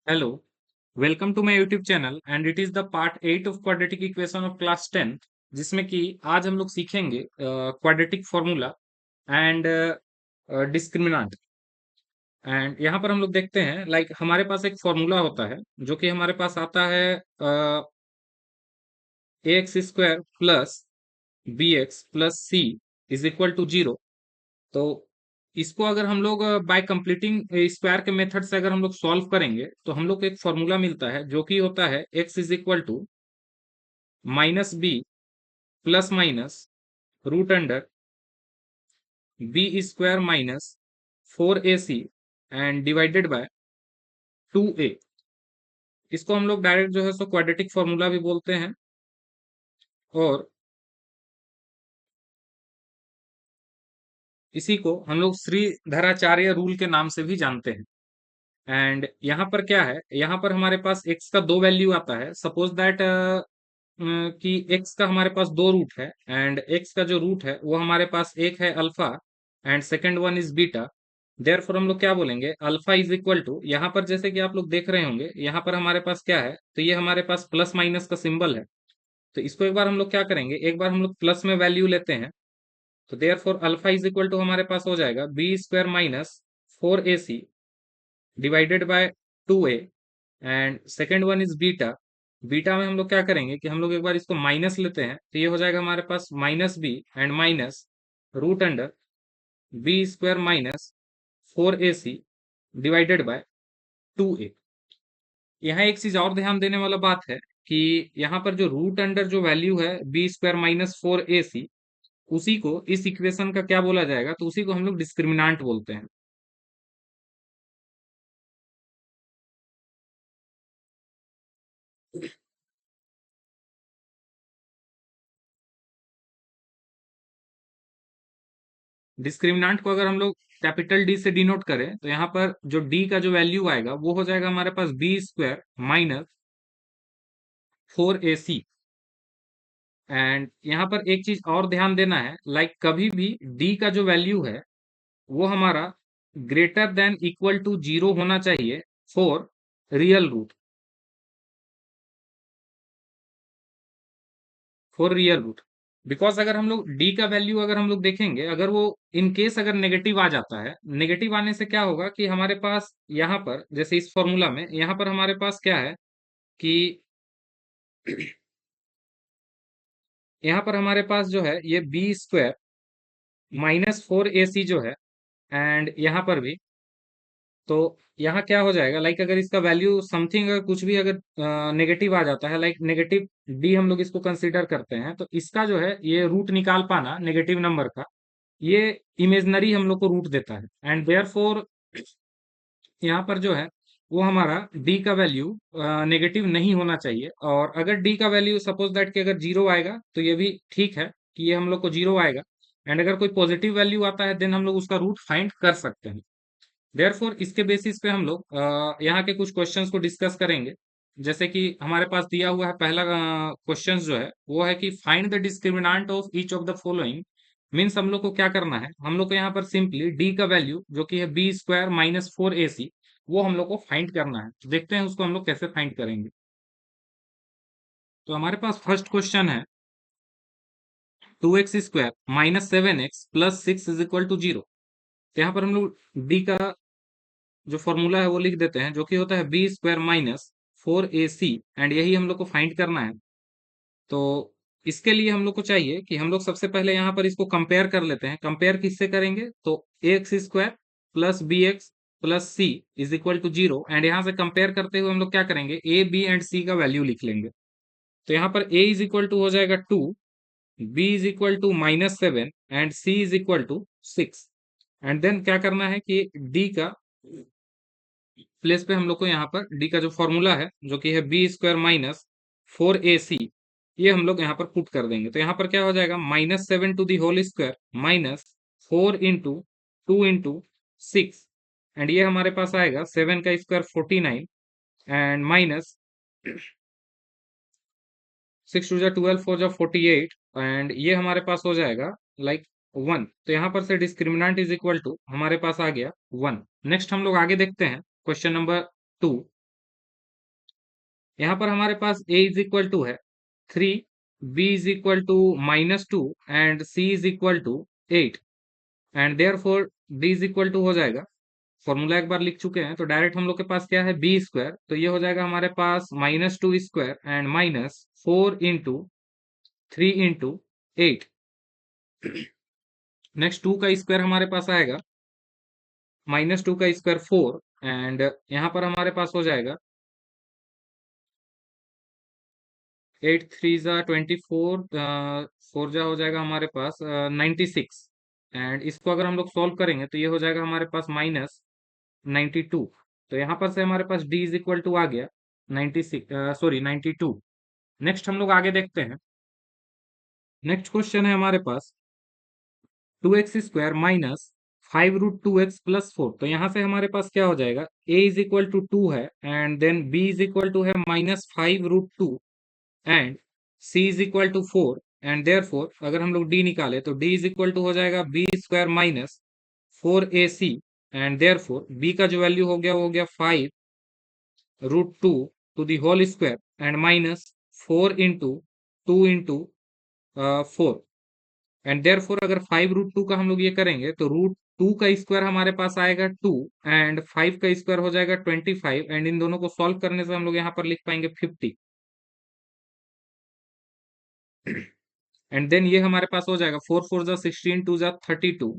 Hello, welcome to my YouTube channel and it is the part 8 of quadratic equation of class 10 जिसमें कि आज हम लोग सीखेंगे quadratic formula and discriminant. And यहाँ पर हम लोग देखते हैं हमारे पास एक फॉर्मूला होता है जो कि हमारे पास आता है a x square plus B x plus C is equal to 0। तो इसको अगर हम लोग बाय कंप्लीटिंग स्क्वायर के मेथड से अगर हम लोग सॉल्व करेंगे तो हम लोग को एक फॉर्मूला मिलता है जो कि होता है X is equal to minus B plus minus root under B square minus 4ac and divided by 2a। इसको हम लोग डायरेक्ट जो है सो क्वाड्रेटिक फॉर्मूला भी बोलते हैं और इसी को हम लोग श्रीधराचार्य रूल के नाम से भी जानते हैं। एंड यहाँ पर क्या है, यहाँ पर हमारे पास x का दो वैल्यू आता है। सपोज दैट कि x का हमारे पास दो रूट है एंड x का जो रूट है वो हमारे पास एक है alpha and second one is beta. Therefore हम लोग क्या बोलेंगे, अल्फा इज इक्वल टू, यहाँ पर जैसे कि आप लोग देख रहे होंगे यहाँ पर हमारे पास क्या है, तो ये हमारे पास प्लस माइनस का सिंबल है। तो इसको एक बार हम लोग क्या करेंगे, एक बार हम लोग प्लस में वैल्यू लेते हैं। तो therefore alpha is equal to हमारे पास हो जाएगा B square minus 4ac divided by 2a and second one is beta. Beta में हम लोग क्या करेंगे कि हम लोग एक बार इसको माइनस लेते हैं, तो ये हो जाएगा हमारे पास minus b and minus root under B square minus 4ac divided by 2a। यहाँ एक चीज और ध्यान देने वाला बात है कि यहाँ पर जो रूट अंडर जो वैल्यू है बी स्क्वायर माइनस 4ac, उसी को इस इक्वेशन का क्या बोला जाएगा, तो उसी को हम लोग डिस्क्रिमिनांट बोलते हैं। डिस्क्रिमिनांट को अगर हम लोग कैपिटल डी से डिनोट करें तो यहाँ पर जो डी का जो वैल्यू आएगा वो हो जाएगा हमारे पास B square minus 4ac। And यहाँ पर एक चीज और ध्यान देना है, कभी भी डी का जो वैल्यू है वो हमारा ग्रेटर देन इक्वल टू 0 होना चाहिए for real root, for real root. Because अगर हम लोग डी का वैल्यू अगर हम लोग देखेंगे, अगर वो इन केस अगर नेगेटिव आ जाता है, नेगेटिव आने से क्या होगा कि हमारे पास यहाँ पर जैसे इस फॉर्मूला में यहाँ पर हमारे पास क्या है कि यहाँ पर हमारे पास जो है ये बी स्क्वायर माइनस 4ac जो है एंड यहाँ पर भी, तो यहाँ क्या हो जाएगा, अगर इसका वैल्यू समथिंग अगर कुछ भी अगर नेगेटिव आ जाता है, नेगेटिव डी हम लोग इसको कंसीडर करते हैं, तो इसका जो है ये रूट निकाल पाना नेगेटिव नंबर का, ये इमेजनरी हम लोग को रूट देता है। एंड देयरफॉर यहाँ पर जो है वो हमारा डी का वैल्यू नेगेटिव नहीं होना चाहिए। और अगर डी का वैल्यू सपोज दैट कि अगर जीरो आएगा तो ये भी ठीक है कि ये हम लोग को जीरो आएगा। एंड अगर कोई पॉजिटिव वैल्यू आता है देन हम लोग उसका रूट फाइंड कर सकते हैं। देयरफॉर इसके बेसिस पे हम लोग यहाँ के कुछ क्वेश्चंस को डिस्कस करेंगे। जैसे कि हमारे पास दिया हुआ है पहला क्वेश्चन जो है वो है कि find the discriminant of each of the following. Means हम लोग को क्या करना है, हम लोग को यहाँ पर सिंपली डी का वैल्यू जो कि है बी स्क्वायर माइनस 4ac, वो हम लोग को फाइंड करना है। तो देखते हैं उसको हम लोग कैसे फाइंड करेंगे। तो हमारे पास फर्स्ट क्वेश्चन है 2x square minus 7x plus 6 is equal to 0। तो यहाँ पर हम लोग डी का जो फॉर्मूला है वो लिख देते हैं जो कि होता है B square minus 4ac and यही हम लोग को फाइंड करना है। तो इसके लिए हम लोग को चाहिए कि हम लोग सबसे पहले यहाँ पर इसको कंपेयर कर लेते हैं। कंपेयर किससे करेंगे, तो X square plus B x plus C is equal to 0 and यहाँ से कंपेयर करते हुए हम लोग क्या करेंगे, ए बी एंड सी का वैल्यू लिख लेंगे। तो यहाँ पर ए इज इक्वल टू हो जाएगा 2, B is equal to minus 7 and C is equal to 6। And then क्या करना है कि डी का प्लेस पे हम लोग को यहाँ पर डी का जो फॉर्मूला है जो कि है बी स्क्वायर माइनस 4ac, ये हम लोग यहाँ पर पुट कर देंगे। तो यहाँ पर क्या हो जाएगा, minus 7 to the whole square minus 4 into 2 into 6 and ये हमारे पास आएगा 7 का स्क्वायर 49 एंड माइनस 6 टू जा 12 4 जा 48 एंड ये हमारे पास हो जाएगा 1। तो यहाँ पर से डिस्क्रिमिनेंट इज इक्वल टू हमारे पास आ गया 1। नेक्स्ट हम लोग आगे देखते हैं क्वेश्चन नंबर 2। यहाँ पर हमारे पास a इज इक्वल टू है 3, b is equal to -2 and c is equal to 8 and therefore d is equal to हो जाएगा, फॉर्मूला एक बार लिख चुके हैं तो डायरेक्ट हम लोग के पास क्या है बी स्क्वायर, तो ये हो जाएगा हमारे पास -2 square and -4 into 3 into 8। Next 2 का स्क्वायर हमारे पास आएगा -2 का स्क्वायर 4 एंड यहाँ पर हमारे पास हो जाएगा 8 3 जा 24, 4 जा हो जाएगा हमारे पास 96 एंड इसको अगर हम लोग सॉल्व करेंगे तो ये हो जाएगा हमारे पास -92। तो यहाँ पर से हमारे पास d इज इक्वल टू आ गया 96, सॉरी 92। नेक्स्ट हम लोग आगे देखते हैं। नेक्स्ट क्वेश्चन है हमारे पास 2x² माइनस 5√2x+4। तो यहाँ से हमारे पास क्या हो जाएगा, a इज इक्वल टू 2 है and then b is equal to है -5√2 and c is equal to 4 and therefore अगर हम लोग d निकाले तो d इज इक्वल टू हो जाएगा b² minus 4ac and therefore b का जो वैल्यू हो गया वो हो गया 5√2 to the whole square and -4 into 2 into 4 and therefore अगर 5√2 का हम लोग ये करेंगे तो √2 का स्क्वायर हमारे पास आएगा 2 एंड 5 का स्क्वायर हो जाएगा 25 एंड इन दोनों को सॉल्व करने से हम लोग यहाँ पर लिख पाएंगे 50 एंड देन ये हमारे पास हो जाएगा 4 4 जा 16, 2 जा 32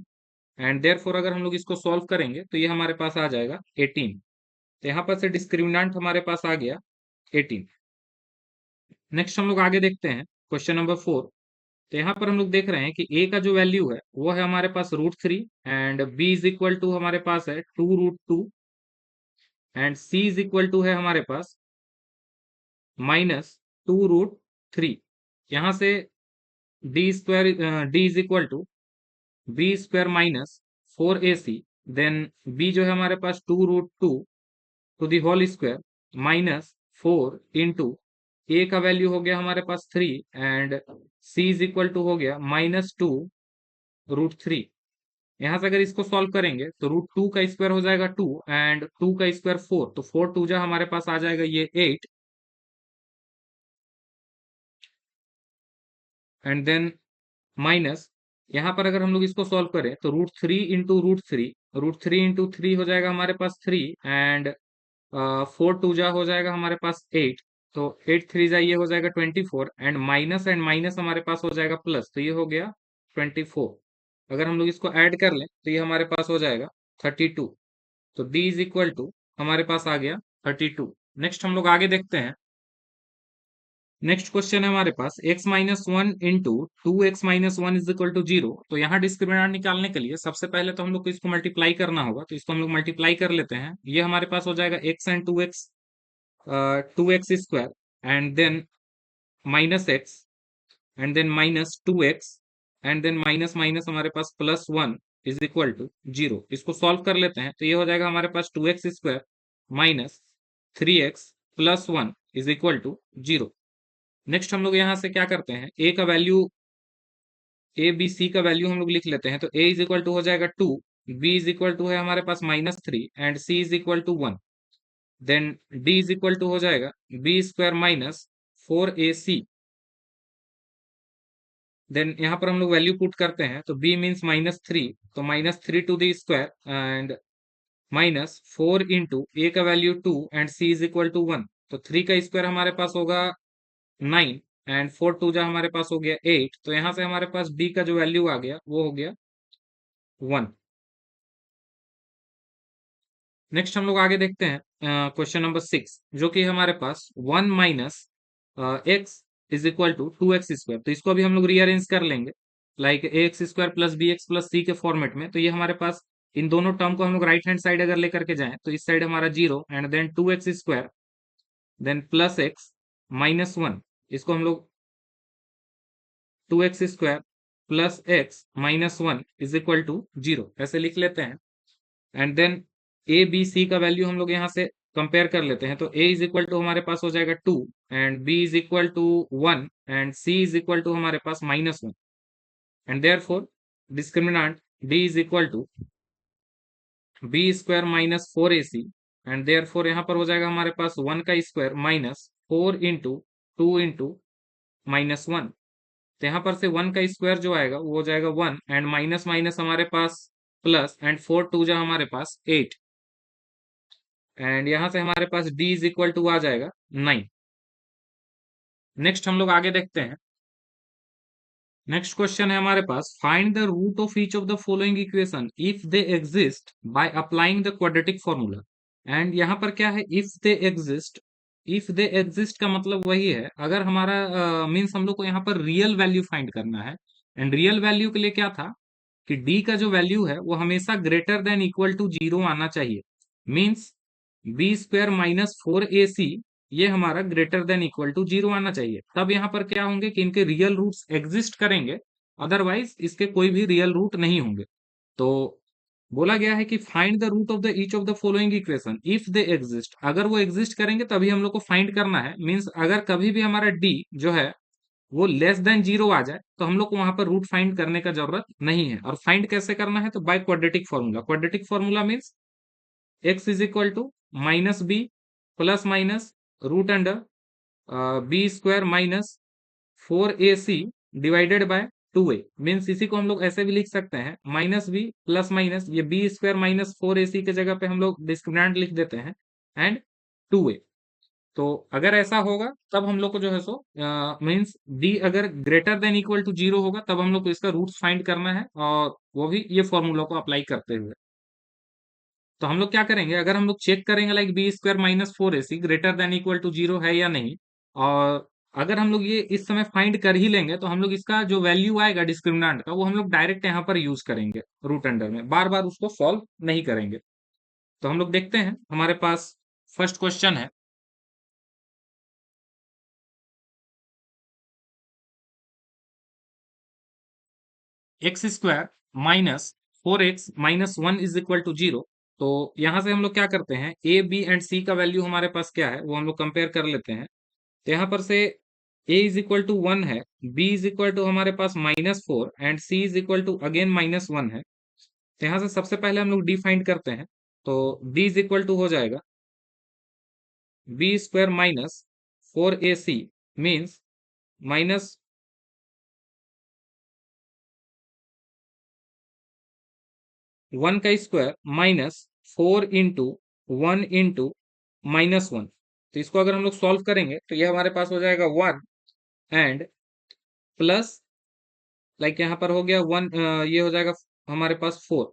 एंड देयरफॉर अगर हम लोग इसको सॉल्व करेंगे तो ये हमारे पास आ जाएगा 18। तो यहाँ पर से डिस्क्रिमिनेंट हमारे पास आ गया 18। नेक्स्ट हम लोग आगे देखते हैं क्वेश्चन नंबर 4। तो यहाँ पर हम लोग देख रहे हैं कि a का जो वैल्यू है वो है हमारे पास √3 and b is equal to हमारे पास है 2√2 and c is equal to है हमारे पास -2√3। यहाँ से d is equal to b² minus 4ac then b जो है हमारे पास 2√2 to the whole square -4 into a का वैल्यू हो गया हमारे पास 3 and c is equal to हो गया -2√3। यहाँ से अगर इसको सॉल्व करेंगे तो √2 का स्क्वायर हो जाएगा 2 एंड 2 का स्क्वायर 4, तो 4 2 जा हमारे पास आ जाएगा ये 8 एंड देन माइनस यहाँ पर अगर हम लोग इसको सॉल्व करें तो √3 इंटू 3 हो जाएगा हमारे पास 3 एंड 4 2 जा हो जाएगा हमारे पास 8, तो 8 3 जा ये हो जाएगा 24 एंड माइनस हमारे पास हो जाएगा प्लस, तो ये हो गया 24। अगर हम लोग इसको ऐड कर लें तो ये हमारे पास हो जाएगा 32। तो d इज इक्वल टू हमारे पास आ गया 32। नेक्स्ट हम लोग आगे देखते हैं। नेक्स्ट क्वेश्चन है हमारे पास x-1 into 2x-1 is equal to 0। तो यहाँ डिस्क्रिमिनेंट निकालने के लिए सबसे पहले तो हम लोग को इसको मल्टीप्लाई करना होगा, तो इसको हम लोग मल्टीप्लाई कर लेते हैं। ये हमारे पास हो जाएगा x and 2x and then -x and then -2x and then minus minus हमारे पास +1 इज इक्वल टू 0। इसको सॉल्व कर लेते हैं तो ये हो जाएगा हमारे पास 2x² minus 3x plus 1 is equal to 0। Next हम लोग यहाँ से क्या करते हैं, a का वैल्यू a b c का वैल्यू हम लोग लिख लेते हैं। तो a इज इक्वल टू हो जाएगा 2, b इज इक्वल टू है हमारे पास -3 and c is equal to 1 then d is equal to हो जाएगा b² माइनस 4ac देन यहाँ पर हम लोग वैल्यू पुट करते हैं तो b मीन्स -3, तो -3 to the square and -4 into a का value 2 and c is equal to 1, तो 3 का स्क्वायर हमारे पास होगा 9 एंड 4 2 जा हमारे पास हो गया 8, तो यहाँ से हमारे पास b का जो वैल्यू आ गया वो हो गया 1। नेक्स्ट हम लोग आगे देखते हैं क्वेश्चन नंबर 6, जो कि हमारे पास 1 minus X is equal to 2x²। तो इसको अभी हम लोग रीअरेंज कर लेंगे like ax² plus bx plus c के फॉर्मेट में। तो ये हमारे पास इन दोनों टर्म को हम लोग राइट हैंड साइड अगर लेकर के जाएं तो इस साइड हमारा 0 and then 2x² then plus x -1, इसको हम लोग 2x² plus x -1 is equal to 0 ऐसे लिख लेते हैं and then A B C का वैल्यू हम लोग यहाँ से कंपेयर कर लेते हैं। तो a इज इक्वल टू हमारे पास हो जाएगा 2 and b is equal to 1 and c is equal to हमारे पास -1 and therefore discriminant d is equal to b² minus 4ac and therefore यहाँ पर हो जाएगा हमारे पास 1 का स्क्वायर माइनस 4 into 2 into -1। तो यहाँ पर से 1 का स्क्वायर जो आएगा वो हो जाएगा 1, एंड माइनस माइनस हमारे पास प्लस, एंड 4 2 जा हमारे पास 8, एंड यहाँ से हमारे पास d इज इक्वल टू आ जाएगा 9। नेक्स्ट हम लोग आगे देखते हैं। नेक्स्ट क्वेश्चन है हमारे पास, find the root of each of the following equation if they exist by applying the quadratic formula. And यहाँ पर क्या है, if they exist. If they exist का मतलब वही है, अगर हमारा मीन्स हम लोग को यहाँ पर रियल वैल्यू फाइंड करना है। एंड रियल वैल्यू के लिए क्या था कि d का जो वैल्यू है वो हमेशा ग्रेटर देन इक्वल टू 0 आना चाहिए। मीन्स b² - 4ac ये हमारा ग्रेटर देन इक्वल टू 0 आना चाहिए। तब यहाँ पर क्या होंगे कि इनके रियल रूट्स एग्जिस्ट करेंगे, अदरवाइज इसके कोई भी रियल रूट नहीं होंगे। तो बोला गया है कि find the root of the each of the following equation if they exist. अगर वो एग्जिस्ट करेंगे तभी हम लोग को फाइंड करना है। मीन्स अगर कभी भी हमारा d जो है वो लेस देन 0 आ जाए तो हम लोग को वहां पर रूट फाइंड करने का जरूरत नहीं है। और फाइंड कैसे करना है, तो by quadratic formula. Quadratic formula means x is equal to -b plus minus root under b² - 4ac divided by 2a। Means इसी को हम लोग ऐसे भी लिख सकते हैं, -b प्लस माइनस ये b² - 4ac के जगह पे हम लोग डिस्क्रिमिनेंट लिख देते हैं, एंड 2a। तो अगर ऐसा होगा तब हम लोग को जो है सो मीन्स d अगर ग्रेटर देन इक्वल टू 0 होगा तब हम लोग को इसका रूट्स फाइंड करना है, और वो भी ये फॉर्मूला को अप्लाई करते हुए। तो हम लोग क्या करेंगे, अगर हम लोग चेक करेंगे like b² - 4ac greater than equal to 0 है या नहीं, और अगर हम लोग ये इस समय फाइंड कर ही लेंगे तो हम लोग इसका जो वैल्यू आएगा डिस्क्रिमिनेंट का वो हम लोग डायरेक्ट यहाँ पर यूज करेंगे रूट अंडर में, बार बार उसको सॉल्व नहीं करेंगे। तो हम लोग देखते हैं, हमारे पास फर्स्ट क्वेश्चन है, x² - 4x - 1 is equal to 0। तो यहां से हम लोग क्या करते हैं, a b एंड c का वैल्यू हमारे पास क्या है वो हम लोग कंपेयर कर लेते हैं। तो यहाँ पर से a इज इक्वल टू 1 है, b इज इक्वल टू हमारे पास -4, and c is equal to again -1 है। तो यहाँ से सबसे पहले हम लोग डिफाइंड करते हैं। तो d इज इक्वल टू हो जाएगा b² - 4ac मीन्स माइनस 1 का स्क्वायर माइनस 4 into 1 into -1। तो इसको अगर हम लोग सॉल्व करेंगे तो ये हमारे पास हो जाएगा 1, एंड प्लस लाइक यहाँ पर हो गया 1, ये हो जाएगा हमारे पास 4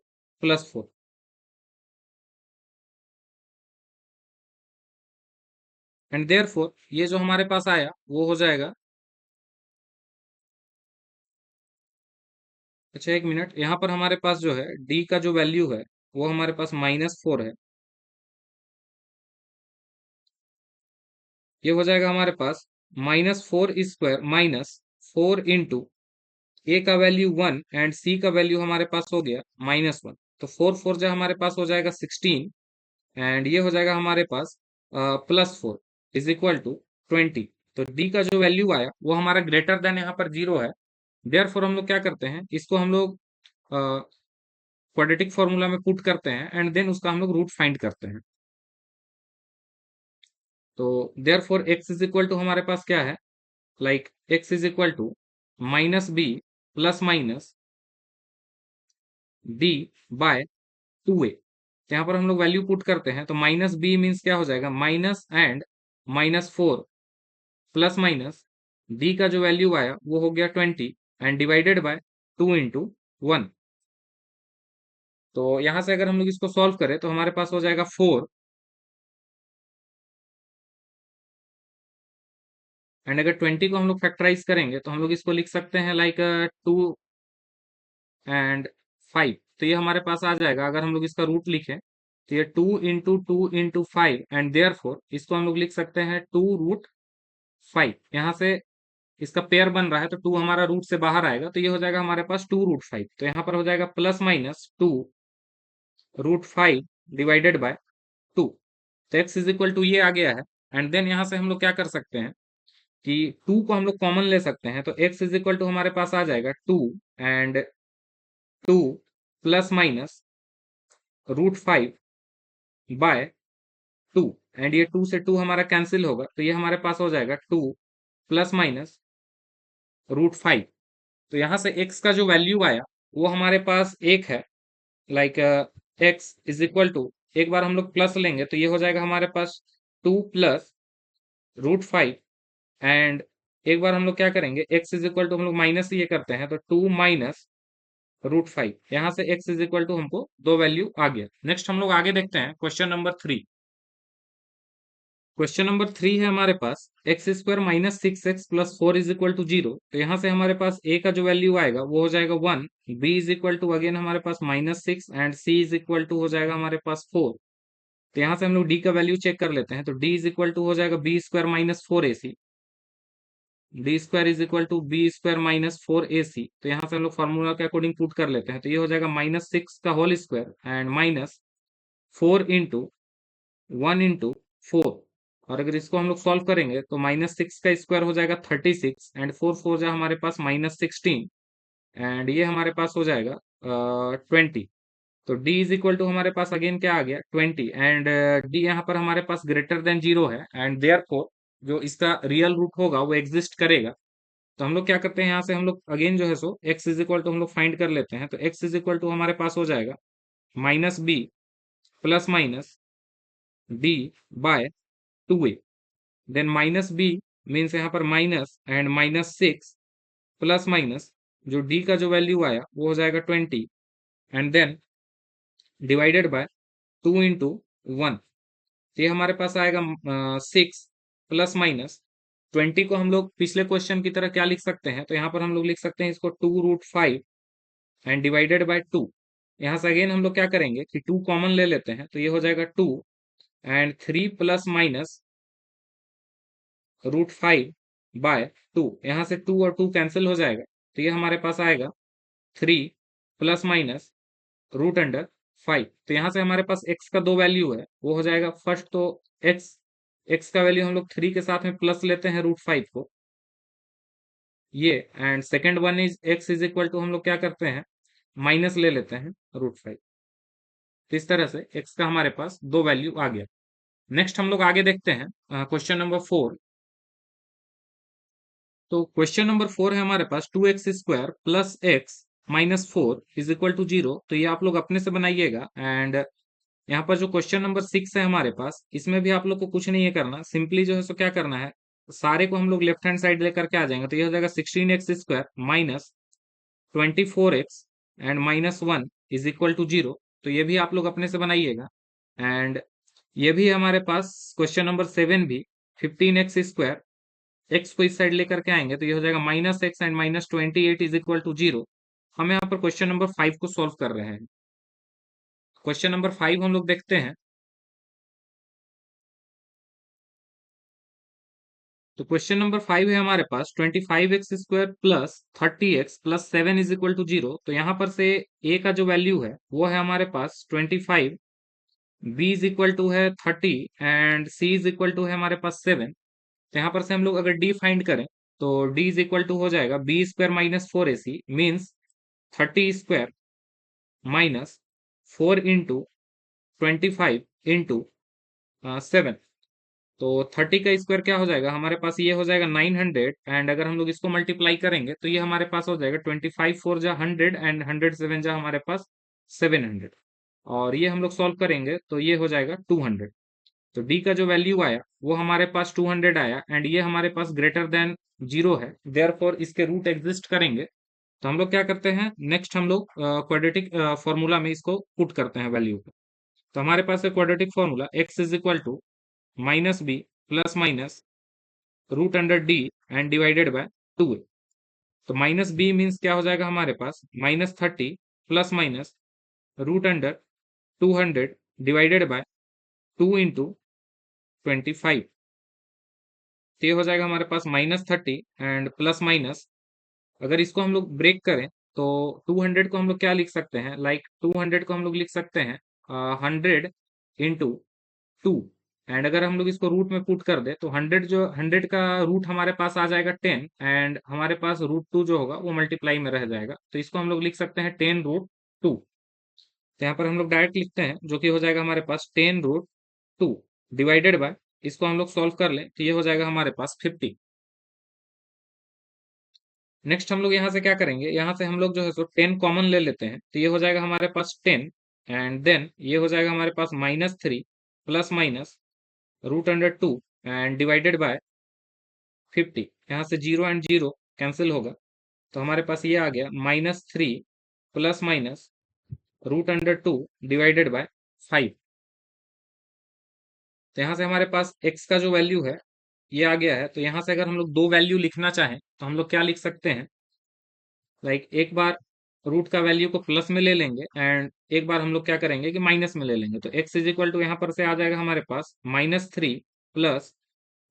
+4, एंड देयरफॉर ये जो हमारे पास आया वो हो जाएगा। अच्छा एक मिनट, यहाँ पर हमारे पास जो है d का जो वैल्यू है वो हमारे पास -4 है। ये हो जाएगा हमारे पास -4² -4 into a का वैल्यू 1 एंड c का वैल्यू हमारे पास हो गया -1। तो 4 4 जो हमारे पास हो जाएगा 16, एंड ये हो जाएगा हमारे पास +4 इज इक्वल टू 20। तो d का जो वैल्यू आया वो हमारा ग्रेटर देन यहाँ पर 0 है। देयरफॉर हम लोग क्या करते हैं, इसको हम लोग क्वाड्रेटिक फॉर्मूला में पुट करते हैं, एंड देन उसका हम लोग रूट फाइंड करते हैं। तो therefore x is equal to हमारे पास क्या है, like x is equal to -b plus minus d by 2a। तो यहाँ पर हम लोग वैल्यू पुट करते हैं, तो -b मीन्स क्या हो जाएगा, minus and -4 plus minus d का जो वैल्यू आया वो हो गया 20, एंड डिवाइडेड बाय 2 into 1। तो यहाँ से अगर हम लोग इसको सॉल्व करें तो हमारे पास हो जाएगा 4, एंड अगर 20 को हम लोग फैक्टराइज करेंगे तो हम लोग इसको लिख सकते हैं लाइक 2 एंड 5। तो ये हमारे पास आ जाएगा, अगर हम लोग इसका रूट लिखें तो ये 2 into 2 into 5, एंड देयरफॉर इसको हम लोग लिख सकते हैं 2√5। यहाँ से इसका पेयर बन रहा है तो 2 हमारा रूट से बाहर आएगा, तो ये हो जाएगा हमारे पास 2√5। तो यहाँ पर हो जाएगा +- 2√5 डिवाइडेड बाय 2। तो x इज इक्वल टू ये आ गया है। एंड देन यहाँ से हम लोग क्या कर सकते हैं कि 2 को हम लोग कॉमन ले सकते हैं, तो x इज इक्वल टू हमारे पास आ जाएगा 2, and 2 plus minus √5 by two, and ये 2 से 2 हमारा कैंसिल होगा, तो ये हमारे पास हो जाएगा 2 प्लस माइनस √5। तो यहाँ से x का जो वैल्यू आया वो हमारे पास एक है, like x is equal to, एक बार हम लोग प्लस लेंगे तो ये हो जाएगा हमारे पास 2 प्लस √5, एंड एक बार हम लोग क्या करेंगे, x इज इक्वल टू हम लोग माइनस ये करते हैं तो 2 माइनस √5, यहाँ से x इज इक्वल टू हमको दो वैल्यू आ गया। नेक्स्ट हम लोग आगे देखते हैं क्वेश्चन नंबर 3। क्वेश्चन नंबर 3 है हमारे पास x square minus 6x plus 4 is equal to 0। तो यहाँ से हमारे पास a का जो वैल्यू आएगा वो हो जाएगा 1, b is equal to again हमारे पास -6 and c is equal to हो जाएगा हमारे पास 4। तो यहाँ से हम लोग d का वैल्यू चेक कर लेते हैं, तो d इज इक्वल टू हो जाएगा B square minus 4ac, D square is equal to B square minus 4ac। तो यहाँ से हम लोग फॉर्मूला के अकॉर्डिंग पुट कर लेते हैं, तो ये हो जाएगा -6 का whole square and minus 4 into 1 into 4। और अगर इसको हम लोग सॉल्व करेंगे तो -6 का स्क्वायर हो जाएगा 36 एंड 4 जा हमारे पास -16, एंड ये हमारे पास हो जाएगा 20। तो d इज इक्वल टू हमारे पास अगेन क्या आ गया 20, एंड d यहाँ पर हमारे पास ग्रेटर देन 0 है, एंड देयरफॉर जो इसका रियल रूट होगा वो एग्जिस्ट करेगा। तो हम लोग क्या करते हैं, यहाँ से हम लोग अगेन जो है सो x इज इक्वल टू हम लोग फाइंड कर लेते हैं, तो x इज इक्वल टू हमारे पास हो जाएगा -b plus minus d by 2a, then -b means यहाँ पर माइनस एंड -6 प्लस माइनस जो d का जो वैल्यू आया वो हो जाएगा 20, and then divided by 2 into 1। ये हमारे पास आएगा 6 प्लस माइनस 20 को हम लोग पिछले क्वेश्चन की तरह क्या लिख सकते हैं, तो यहाँ पर हम लोग लिख सकते हैं इसको 2√5 एंड डिवाइडेड बाय 2। यहाँ से अगेन हम लोग क्या करेंगे कि 2 कॉमन ले लेते हैं, तो ये हो जाएगा 2 एंड 3 प्लस माइनस √5 बाय 2। यहाँ से 2 और 2 कैंसिल हो जाएगा, तो ये हमारे पास आएगा 3 प्लस माइनस √5। तो यहाँ से हमारे पास x का दो वैल्यू है, वो हो जाएगा फर्स्ट तो x, x का वैल्यू हम लोग 3 के साथ में प्लस लेते हैं √5 को, ये, and second one is x is equal to हम लोग क्या करते हैं माइनस ले लेते हैं √5। तो इस तरह से x का हमारे पास दो वैल्यू आ गया। नेक्स्ट हम लोग आगे देखते हैं क्वेश्चन नंबर 4। तो क्वेश्चन नंबर 4 है हमारे पास 2x² plus x minus 4 is equal to 0। तो ये आप लोग अपने से बनाइएगा, एंड यहाँ पर जो क्वेश्चन नंबर 6 है हमारे पास, इसमें भी आप लोग को कुछ नहीं है करना, सिंपली जो है सो क्या करना है, सारे को हम लोग लेफ्ट हैंड साइड लेकर के आ जाएंगे, तो ये हो जाएगा 16x² minus 24x and -1 is equal to 0। तो ये भी आप लोग अपने से बनाइएगा, एंड ये भी हमारे पास क्वेश्चन नंबर 7 भी 15x², x को इस साइड लेकर के आएंगे तो ये हो जाएगा -x and -28 is equal to 0। हम यहाँ पर क्वेश्चन नंबर 5 को सॉल्व कर रहे हैं। क्वेश्चन नंबर 5 हम लोग देखते हैं। तो क्वेश्चन नंबर 5 है हमारे पास 25x² plus 30x plus 7 is equal to 0। तो यहाँ पर से a का जो वैल्यू है वो है हमारे पास 25, b इज इक्वल टू है 30 and c is equal to है हमारे पास 7। तो यहाँ पर से हम लोग अगर d फाइंड करें तो d इज इक्वल टू हो जाएगा b² minus 4ac means 30² minus 4 into 25 into 7। तो 30 का स्क्वायर क्या हो जाएगा हमारे पास, ये हो जाएगा 900, एंड अगर हम लोग इसको मल्टीप्लाई करेंगे तो ये हमारे पास हो जाएगा 25 4 जा 100 एंड 107 जा हमारे पास 700, और ये हम लोग सॉल्व करेंगे तो ये हो जाएगा 200। तो डी का जो वैल्यू आया वो हमारे पास 200 आया, एंड ये हमारे पास ग्रेटर देन 0 है, देयरफॉर इसके रूट एग्जिस्ट करेंगे। तो हम लोग क्या करते हैं, नेक्स्ट हम लोग क्वाड्रेटिक फॉर्मूला में इसको पुट करते हैं वैल्यू को। तो हमारे पास है quadratic formula x is equal to -b plus minus √d and divided by 2a। तो -b मीन्स क्या हो जाएगा हमारे पास -30 plus minus √200 divided by 2 into 25। तो ये हो जाएगा हमारे पास -30 एंड प्लस माइनस, अगर इसको हम लोग ब्रेक करें तो 200 को हम लोग क्या लिख सकते हैं, लाइक 200 को हम लोग लिख सकते हैं 100 इंटू 2, एंड अगर हम लोग इसको रूट में पुट कर दे तो 100 का रूट हमारे पास आ जाएगा 10, एंड हमारे पास √2 जो होगा वो मल्टीप्लाई में रह जाएगा, तो इसको हम लोग लिख सकते हैं 10√2। तो यहाँ पर हम लोग डायरेक्ट लिखते हैं जो कि हो जाएगा हमारे पास 10√2। डिवाइडेड बाय, इसको हम लोग सॉल्व कर लें तो ये हो जाएगा हमारे पास 50। नेक्स्ट हम लोग यहाँ से क्या करेंगे, यहाँ से हम लोग जो है सो 10 कॉमन ले लेते हैं, तो ये हो जाएगा हमारे पास 10, एंड देन ये हो जाएगा हमारे पास -3 plus minus √2 and divided bye 50। यहाँ से 0 एंड 0 कैंसिल होगा, तो हमारे पास ये आ गया -3 प्लस माइनस √2 डिवाइडेड बाय 5। तो यहाँ से हमारे पास x का जो वैल्यू है ये आ गया है। तो यहाँ से अगर हम लोग दो वैल्यू लिखना चाहें तो हम लोग क्या लिख सकते हैं, लाइक एक बार रूट का वैल्यू को प्लस में ले लेंगे एंड एक बार हम लोग क्या करेंगे कि माइनस में ले लेंगे। तो x इज इक्वल टू यहाँ पर से आ जाएगा हमारे पास -3 प्लस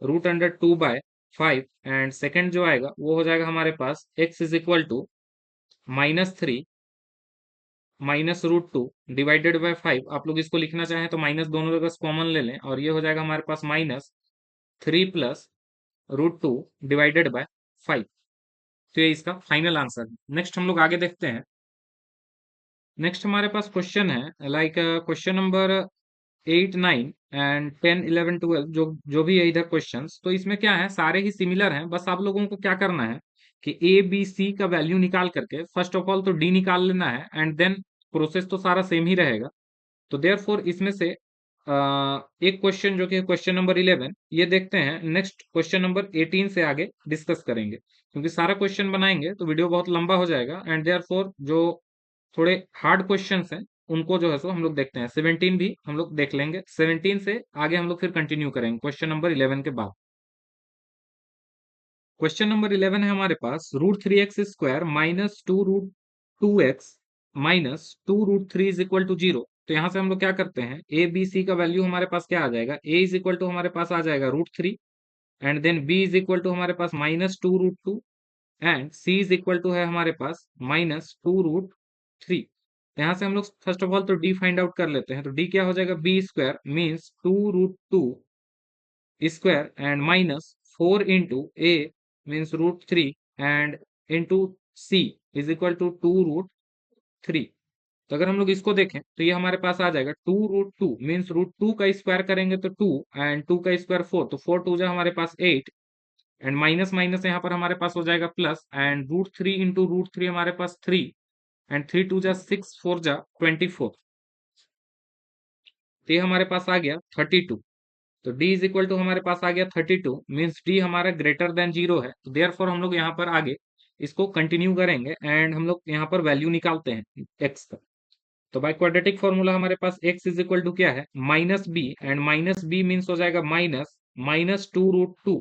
√2/5 एंड सेकंड जो आएगा वो हो जाएगा हमारे पास x is equal to -3 minus √2 divided by 5। आप लोग इसको लिखना चाहें तो माइनस दोनों जगह कॉमन ले लें और ये हो जाएगा हमारे पास -3 प्लस √2 डिवाइडेड बाय 5। तो ये इसका फाइनल आंसर है। नेक्स्ट हम लोग आगे देखते हैं। नेक्स्ट हमारे पास क्वेश्चन है, लाइक क्वेश्चन नंबर 8, 9 एंड 10, 11, 12, जो भी है इधर क्वेश्चंस, तो इसमें क्या है, सारे ही सिमिलर हैं। बस आप लोगों को क्या करना है कि ए बी सी का वैल्यू निकाल करके फर्स्ट ऑफ ऑल तो डी निकाल लेना है एंड देन प्रोसेस तो सारा सेम ही रहेगा। तो देयरफॉर इसमें से एक क्वेश्चन जो कि क्वेश्चन नंबर 11 ये देखते हैं, नेक्स्ट क्वेश्चन नंबर 18 से आगे डिस्कस करेंगे, क्योंकि सारा क्वेश्चन बनाएंगे तो वीडियो बहुत लंबा हो जाएगा एंड देयरफॉर जो थोड़े हार्ड क्वेश्चंस हैं उनको जो है सो हम लोग देखते हैं। 17 भी हम लोग देख लेंगे, 17 से आगे हम लोग फिर कंटिन्यू करेंगे क्वेश्चन नंबर 11 के बाद। क्वेश्चन नंबर 11 है हमारे पास, √3x² minus 2√2x minus 2√3 is equal to 0। तो यहां से हम लोग क्या करते हैं, ए बी सी का वैल्यू हमारे पास क्या आ जाएगा, ए इज इक्वल टू हमारे पास आ जाएगा √3 and then B is equal to हमारे पास -2√2 and C is equal to है हमारे पास -2√3। यहाँ से हम लोग फर्स्ट ऑफ ऑल तो डी फाइंड आउट कर लेते हैं। तो डी क्या हो जाएगा, B square means 2√2 square and minus 4 into A means √3 and into C is equal to 2√3। तो अगर हम लोग इसको देखें तो ये हमारे पास आ जाएगा 2√2 मीन्स √2 का स्क्वायर करेंगे तो 2 एंड 2 का स्क्वायर 4, तो 4 टू जा हमारे पास 8 एंड माइनस माइनस यहाँ पर हमारे पास हो जाएगा प्लस एंड √3 इंटू √3 हमारे पास 3 एंड 3 टू जा 6, 4 जा 24। तो ये हमारे पास आ गया 32। तो d इज इक्वल टू हमारे पास आ गया 32 मीन्स d हमारा ग्रेटर देन 0 है। तो देयर हम लोग यहाँ पर आगे इसको कंटिन्यू करेंगे एंड हम लोग यहाँ पर वैल्यू निकालते हैं x का। तो बाय क्वाड्रेटिक फॉर्मूला हमारे पास x इज इक्वल टू क्या है, -b एंड -b मीन्स हो जाएगा minus 2√2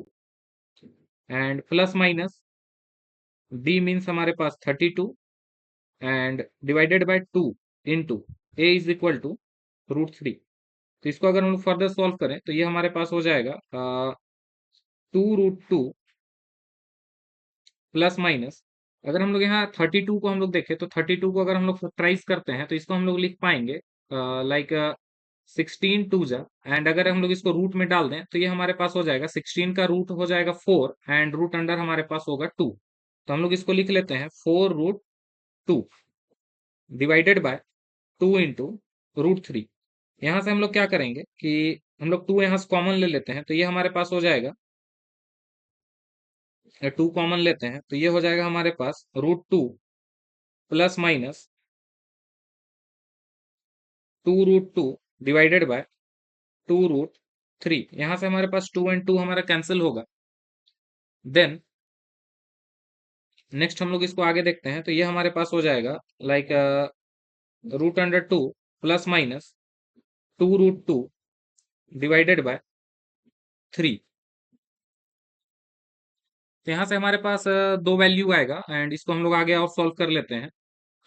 and plus minus d means हमारे पास 32 and divided by 2 into A is equal to √3। तो इसको अगर हम लोग फर्दर सॉल्व करें तो ये हमारे पास हो जाएगा 2√2 प्लस माइनस, अगर हम लोग यहाँ 32 को हम लोग देखें तो 32 को अगर हम लोग फैक्टराइज करते हैं तो इसको हम लोग लिख पाएंगे लाइक 16 टू जा, एंड अगर हम लोग इसको रूट में डाल दें तो ये हमारे पास हो जाएगा 16 का रूट हो जाएगा 4 एंड रूट अंडर हमारे पास होगा 2। तो हम लोग इसको लिख लेते हैं 4√2 डिवाइडेड बाय 2 इंटू √3। यहाँ से हम लोग क्या करेंगे कि हम लोग 2 यहाँ से कॉमन ले लेते हैं, तो ये हमारे पास हो जाएगा 2 कॉमन लेते हैं तो ये हो जाएगा हमारे पास √2 प्लस माइनस 2√2 डिवाइडेड बाय 2√3। यहाँ से हमारे पास 2 एंड 2 हमारा कैंसिल होगा। देन नेक्स्ट हम लोग इसको आगे देखते हैं तो ये हमारे पास हो जाएगा like √2 plus minus 2√2 divided by 3। तो यहाँ से हमारे पास दो वैल्यू आएगा एंड इसको हम लोग आगे और सॉल्व कर लेते हैं।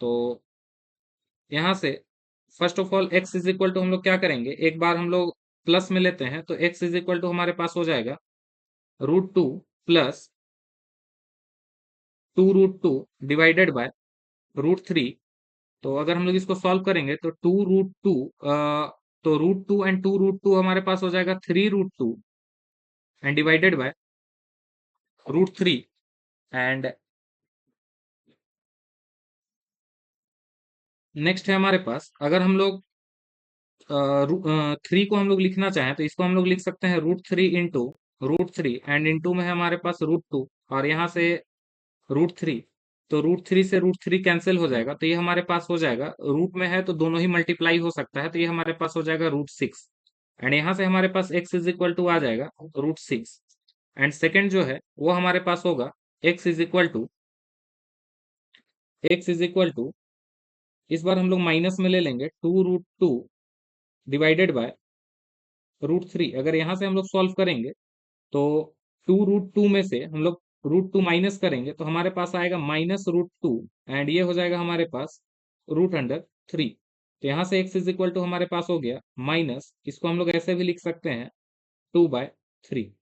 तो यहाँ से first of all x is equal to हम लोग क्या करेंगे, एक बार हम लोग प्लस में लेते हैं तो x इज इक्वल टू हमारे पास हो जाएगा √2 प्लस 2√2 डिवाइडेड बाय √3। तो अगर हम लोग इसको सॉल्व करेंगे तो 2√2 तो √2 एंड 2√2 हमारे पास हो जाएगा 3√2 and divided bye √3 and next है हमारे पास, अगर हम लोग 3 को हम लोग लिखना चाहें तो इसको हम लोग लिख सकते हैं √3 इंटू √3 एंड इंटू में है हमारे पास √2 और यहाँ से √3। तो √3 से √3 कैंसिल हो जाएगा तो ये हमारे पास हो जाएगा, रूट में है तो दोनों ही मल्टीप्लाई हो सकता है, तो ये हमारे पास हो जाएगा √6 एंड यहाँ से हमारे पास x इज इक्वल टू आ जाएगा √6 एंड सेकेंड जो है वो हमारे पास होगा x इज इक्वल टू इस बार हम लोग माइनस में ले लेंगे 2√2 डिवाइडेड बाय √3। अगर यहाँ से हम लोग सॉल्व करेंगे तो 2√2 में से हम लोग √2 माइनस करेंगे तो हमारे पास आएगा -√2 एंड ये हो जाएगा हमारे पास √3। तो यहाँ से x इज इक्वल टू हमारे पास हो गया माइनस, इसको हम लोग ऐसे भी लिख सकते हैं 2/3।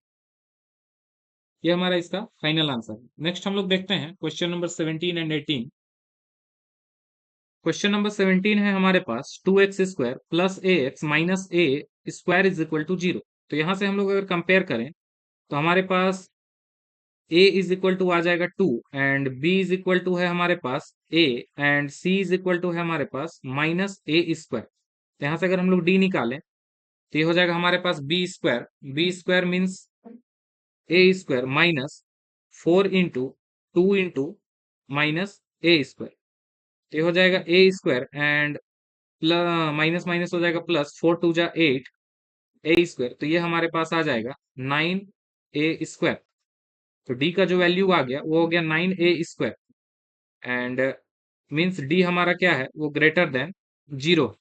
ये हमारा इसका फाइनल आंसर है। नेक्स्ट हम लोग देखते हैं question number 17 and 18। Question number 17 है हमारे पास 2x² plus ax minus a square is equal to 0। तो यहाँ से हम लोग अगर कंपेयर करें तो हमारे पास a इज इक्वल टू आ जाएगा 2 and b is equal to है हमारे पास a and c is equal to है हमारे पास -a²। तो यहाँ से अगर हम लोग d निकालें तो ये हो जाएगा हमारे पास b² means a² minus 4 into 2 into -a²। तो ये हो जाएगा a² एंड माइनस माइनस हो जाएगा प्लस, 4 2 जा 8 a²। तो ये हमारे पास आ जाएगा 9a²। तो d का जो वैल्यू आ गया वो हो गया 9a² एंड मीन्स d हमारा क्या है वो ग्रेटर देन 0।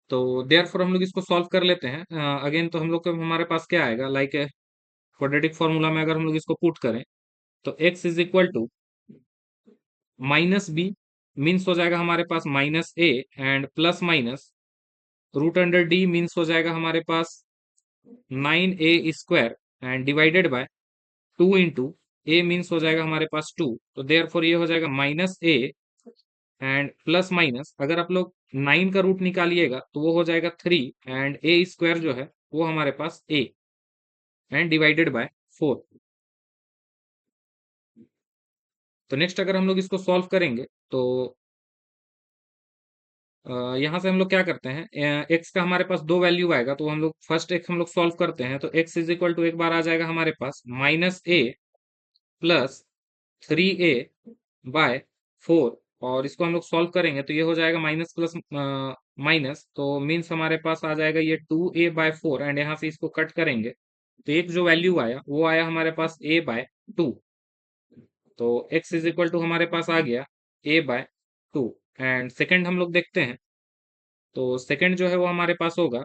तो देयरफॉर हम लोग इसको सॉल्व कर लेते हैं अगेन। तो हम लोग को हमारे पास क्या आएगा, लाइक क्वाड्रेटिक फॉर्मूला में अगर हम लोग इसको पुट करें तो x is equal to -b means हो जाएगा हमारे पास -a and plus minus √d means हो जाएगा हमारे पास 9a² and divided by 2 into a means हो जाएगा हमारे पास 2। तो देयरफॉर ये हो जाएगा -a एंड प्लस माइनस, अगर आप लोग 9 का रूट निकालिएगा तो वो हो जाएगा 3 एंड a² जो है वो हमारे पास a एंड डिवाइडेड बाय 4। तो नेक्स्ट अगर हम लोग इसको सॉल्व करेंगे तो यहाँ से हम लोग क्या करते हैं, x का हमारे पास दो वैल्यू आएगा तो हम लोग फर्स्ट x हम लोग सॉल्व करते हैं। तो x इज इक्वल टू एक बार आ जाएगा हमारे पास -a प्लस 3a/4 और इसको हम लोग सॉल्व करेंगे तो ये हो जाएगा माइनस प्लस माइनस, तो मीन्स हमारे पास आ जाएगा ये 2a/4 एंड यहाँ से इसको कट करेंगे तो एक जो वैल्यू आया वो आया हमारे पास a/2। तो x इज इक्वल टू हमारे पास आ गया a/2 एंड सेकंड हम लोग देखते हैं। तो सेकंड जो है वो हमारे पास होगा,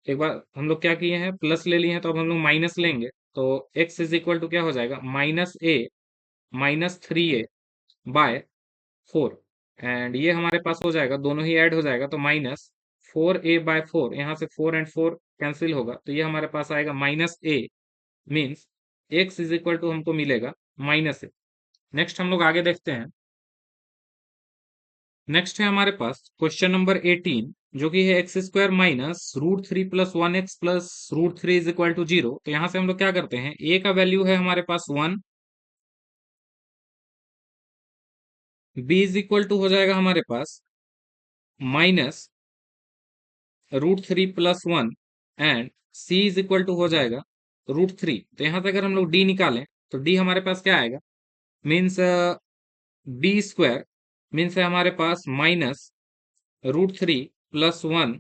एक बार हम लोग क्या किए हैं प्लस ले लिए हैं तो अब हम लोग माइनस लेंगे तो x इज इक्वल टू क्या हो जाएगा -3a/4 एंड ये हमारे पास हो जाएगा, दोनों ही ऐड हो जाएगा तो -4a/4। यहाँ से 4 एंड 4 कैंसिल होगा तो ये हमारे पास आएगा -a means x is equal to हमको मिलेगा -a। नेक्स्ट हम लोग आगे देखते हैं। नेक्स्ट है हमारे पास क्वेश्चन नंबर 18 जो कि है x² minus √3 plus 1x plus √3 is equal to 0। तो यहाँ से हम लोग क्या करते हैं, a का वैल्यू है हमारे पास 1, b इज इक्वल टू हो जाएगा हमारे पास -√3 plus 1 and c is equal to हो जाएगा √3। तो यहाँ से अगर हम लोग d निकालें तो d हमारे पास क्या आएगा, मीन्स b² मीन्स है हमारे पास -√3 plus 1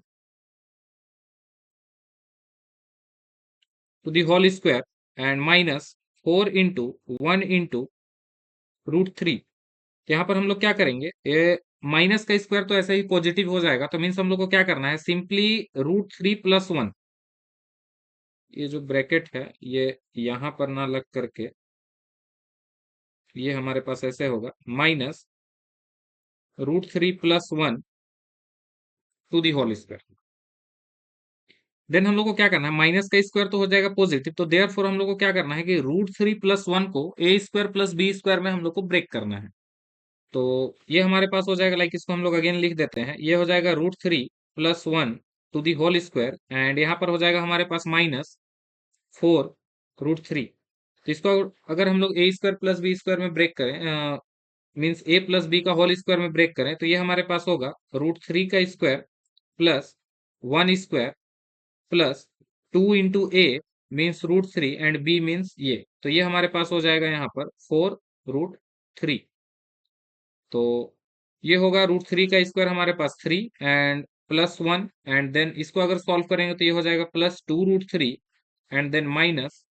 to the whole square and -4 into 1 into √3। यहाँ पर हम लोग क्या करेंगे, माइनस का स्क्वायर तो ऐसे ही पॉजिटिव हो जाएगा तो मीन्स हम लोग को क्या करना है, सिंपली √3 प्लस 1, ये जो ब्रैकेट है ये यहाँ पर ना लग करके ये हमारे पास ऐसे होगा -√3 plus 1 to the whole square. Then हम लोग को क्या करना है, माइनस का स्क्वायर तो हो जाएगा पॉजिटिव, तो देयरफॉर हम लोग को क्या करना है कि √3 प्लस 1 को a² प्लस b² में हम लोग को ब्रेक करना है। तो ये हमारे पास हो जाएगा, लाइक इसको हम लोग अगेन लिख देते हैं, ये हो जाएगा √3 plus 1 to the whole square and यहाँ पर हो जाएगा हमारे पास -4 √3। तो इसको अगर हम लोग a² प्लस b² में ब्रेक करें मीन्स a प्लस b का होल स्क्वायर में ब्रेक करें तो ये हमारे पास होगा √3 का square plus 1 square plus 2 into a means √3 and b means ये, तो ये हमारे पास हो जाएगा यहाँ पर 4√3। तो ये होगा √3 का स्क्वायर हमारे पास 3 एंड +1, एंड देन इसको अगर सॉल्व करेंगे तो ये हो जाएगा +2√3 एंड देन माइनस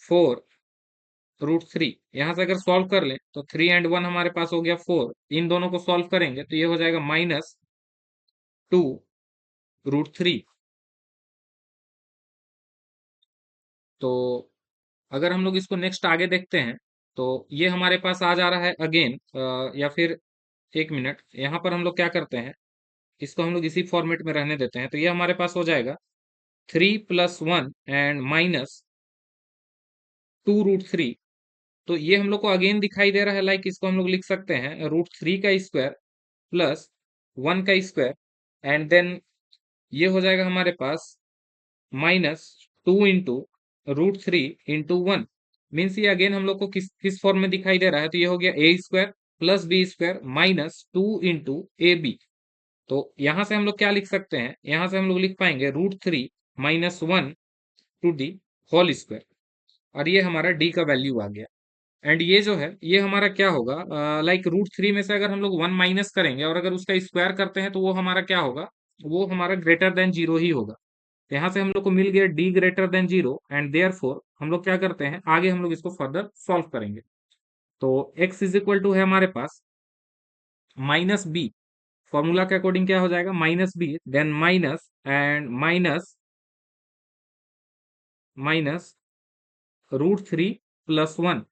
4√3। यहाँ से अगर सॉल्व कर लें तो 3 एंड 1 हमारे पास हो गया 4, इन दोनों को सॉल्व करेंगे तो ये हो जाएगा -2√3। तो अगर हम लोग इसको नेक्स्ट आगे देखते हैं तो ये हमारे पास आ जा रहा है अगेन, या फिर एक मिनट, यहाँ पर हम लोग क्या करते हैं, इसको हम लोग इसी फॉर्मेट में रहने देते हैं। तो ये हमारे पास हो जाएगा 3 + 1 एंड -2√3। तो ये हम लोग को अगेन दिखाई दे रहा है, लाइक इसको हम लोग लिख सकते हैं √3 का स्क्वायर प्लस 1 का स्क्वायर, एंड देन ये हो जाएगा हमारे पास -2 × √3 × 1। मीन्स ये अगेन हम लोग को किस किस फॉर्म में दिखाई दे रहा है, तो ये हो गया a² प्लस b² -2 × ab। तो यहां से हम लोग क्या लिख सकते हैं, यहां से हम लोग लिख पाएंगे √3 -1 टू दी होल स्क्वायर, और ये हमारा d का वैल्यू आ गया। एंड ये जो है ये हमारा क्या होगा, लाइक √3 में से अगर हम लोग 1 माइनस करेंगे और अगर उसका स्क्वायर करते हैं तो वो हमारा क्या होगा, वो हमारा ग्रेटर देन 0 ही होगा। तो यहाँ से हम लोग को मिल गया d greater than 0, and therefore हम लोग क्या करते हैं, आगे हम लोग इसको फर्दर सॉल्व करेंगे। तो x इज इक्वल टू है हमारे पास -b, फॉर्मूला के अकॉर्डिंग क्या हो जाएगा, -b then minus and minus √3 + 1,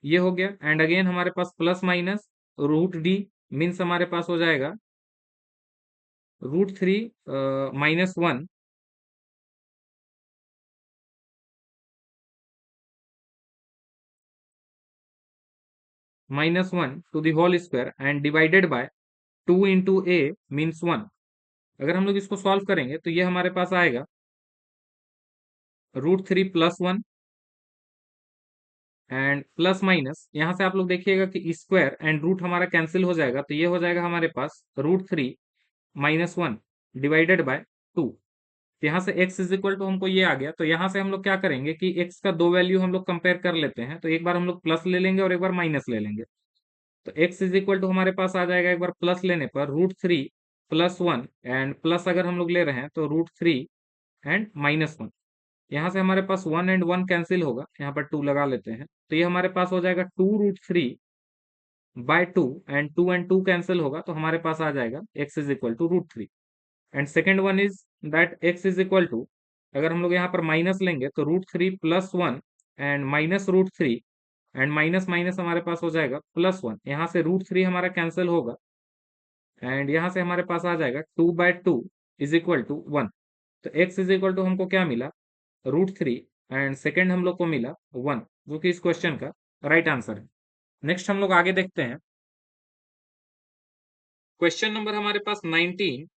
ये हो गया। एंड अगेन हमारे पास प्लस माइनस √d मीन्स हमारे पास हो जाएगा √3 -1 -1 to the whole square and divided by 2 × a means 1। अगर हम लोग इसको सॉल्व करेंगे तो ये हमारे पास आएगा √3 + 1 एंड प्लस माइनस, यहाँ से आप लोग देखिएगा कि स्क्वायर एंड रूट हमारा कैंसिल हो जाएगा, तो ये हो जाएगा हमारे पास √3 -1 डिवाइडेड बाय 2। यहाँ से x इज इक्वल टू हमको ये आ गया। तो यहाँ से हम लोग क्या करेंगे कि x का दो वैल्यू हम लोग कंपेयर कर लेते हैं, तो एक बार हम लोग प्लस ले लेंगे और एक बार माइनस ले लेंगे। तो x इज इक्वल टू हमारे पास आ जाएगा एक बार प्लस लेने पर √3 + 1 एंड प्लस अगर हम लोग ले रहे हैं तो √3 एंड -1। यहाँ से हमारे पास 1 एंड 1 कैंसिल होगा, यहाँ पर 2 लगा लेते हैं, तो ये हमारे पास हो जाएगा 2√3/2 एंड 2 एंड 2 कैंसिल होगा, तो हमारे पास आ जाएगा x is equal to √3। And second one is that x is equal to, अगर हम लोग यहाँ पर माइनस लेंगे तो √3 + 1 एंड -√3 एंड माइनस माइनस हमारे पास हो जाएगा +1। यहाँ से √3 हमारा कैंसिल होगा एंड यहाँ से हमारे पास आ जाएगा 2/2 इज इक्वल टू 1। तो x इज इक्वल टू हमको क्या मिला, √3, एंड सेकेंड हम लोग को मिला 1, जो कि इस क्वेश्चन का राइट आंसर है। नेक्स्ट हम लोग आगे देखते हैं। क्वेश्चन नंबर हमारे पास 19,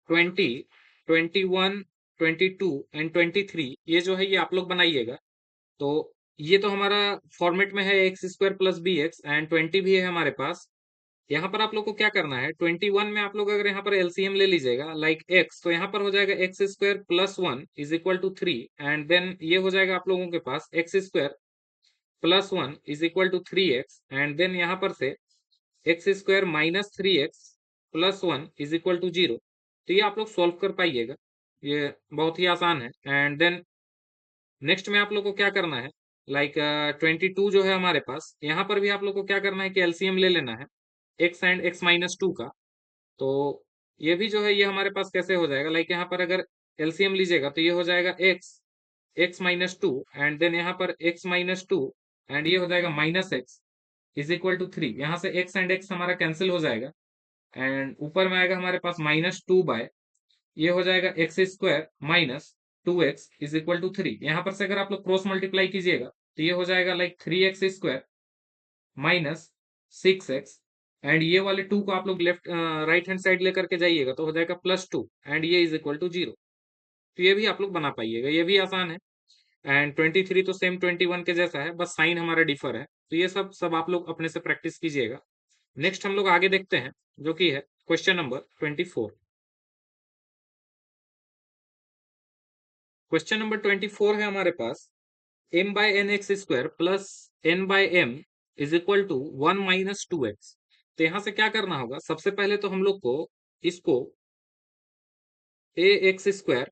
20, 21, 22 एंड 23, ये जो है ये आप लोग बनाइएगा। तो ये तो हमारा फॉर्मेट में है x² + bx, एंड 20 भी है हमारे पास। यहाँ पर आप लोग को क्या करना है, 21 में आप लोग अगर यहाँ पर एलसीएम ले लीजिएगा लाइक x, तो यहाँ पर हो जाएगा x² + 1 is equal to 3, and then ये हो जाएगा आप लोगों के पास x² + 1 is equal to 3x, and then यहाँ पर से x² - 3x + 1 is equal to 0। तो ये आप लोग सॉल्व कर पाइएगा, ये बहुत ही आसान है। एंड देन नेक्स्ट में आप लोग को क्या करना है, लाइक 22 जो है हमारे पास, यहाँ पर भी आप लोग को क्या करना है कि एलसीएम ले लेना है x एंड x - 2 का। तो ये भी जो है ये हमारे पास कैसे हो जाएगा, लाइक यहाँ पर अगर एलसीएम लीजिएगा तो ये हो जाएगा x - 2 एंड देन यहाँ पर x - 2 एंड ये हो जाएगा -x इज इक्वल टू 3। यहाँ से x एंड x हमारा कैंसिल हो जाएगा, एंड ऊपर में आएगा हमारे पास -2 बाय, ये हो जाएगा x² - 2x is equal to 3। यहाँ पर से अगर आप लोग क्रॉस मल्टीप्लाई कीजिएगा तो ये हो जाएगा लाइक 3x² - 6x, एंड ये वाले 2 को आप लोग लेफ्ट राइट हैंड साइड लेकर के जाइएगा तो हो जाएगा +2 एंड ये इज इक्वल टू 0। तो ये भी आप लोग बना पाइएगा, ये भी आसान है। एंड 23 तो सेम 21 के जैसा है, बस साइन हमारा डिफर है। तो ये सब सब आप लोग अपने से प्रैक्टिस कीजिएगा। नेक्स्ट हम लोग आगे देखते हैं, जो कि है क्वेश्चन नंबर 24। क्वेश्चन नंबर 24 है हमारे पास, m by N X square plus n by m is equal to 1 minus 2x। तो यहां से क्या करना होगा, सबसे पहले तो हम लोग को इसको a x square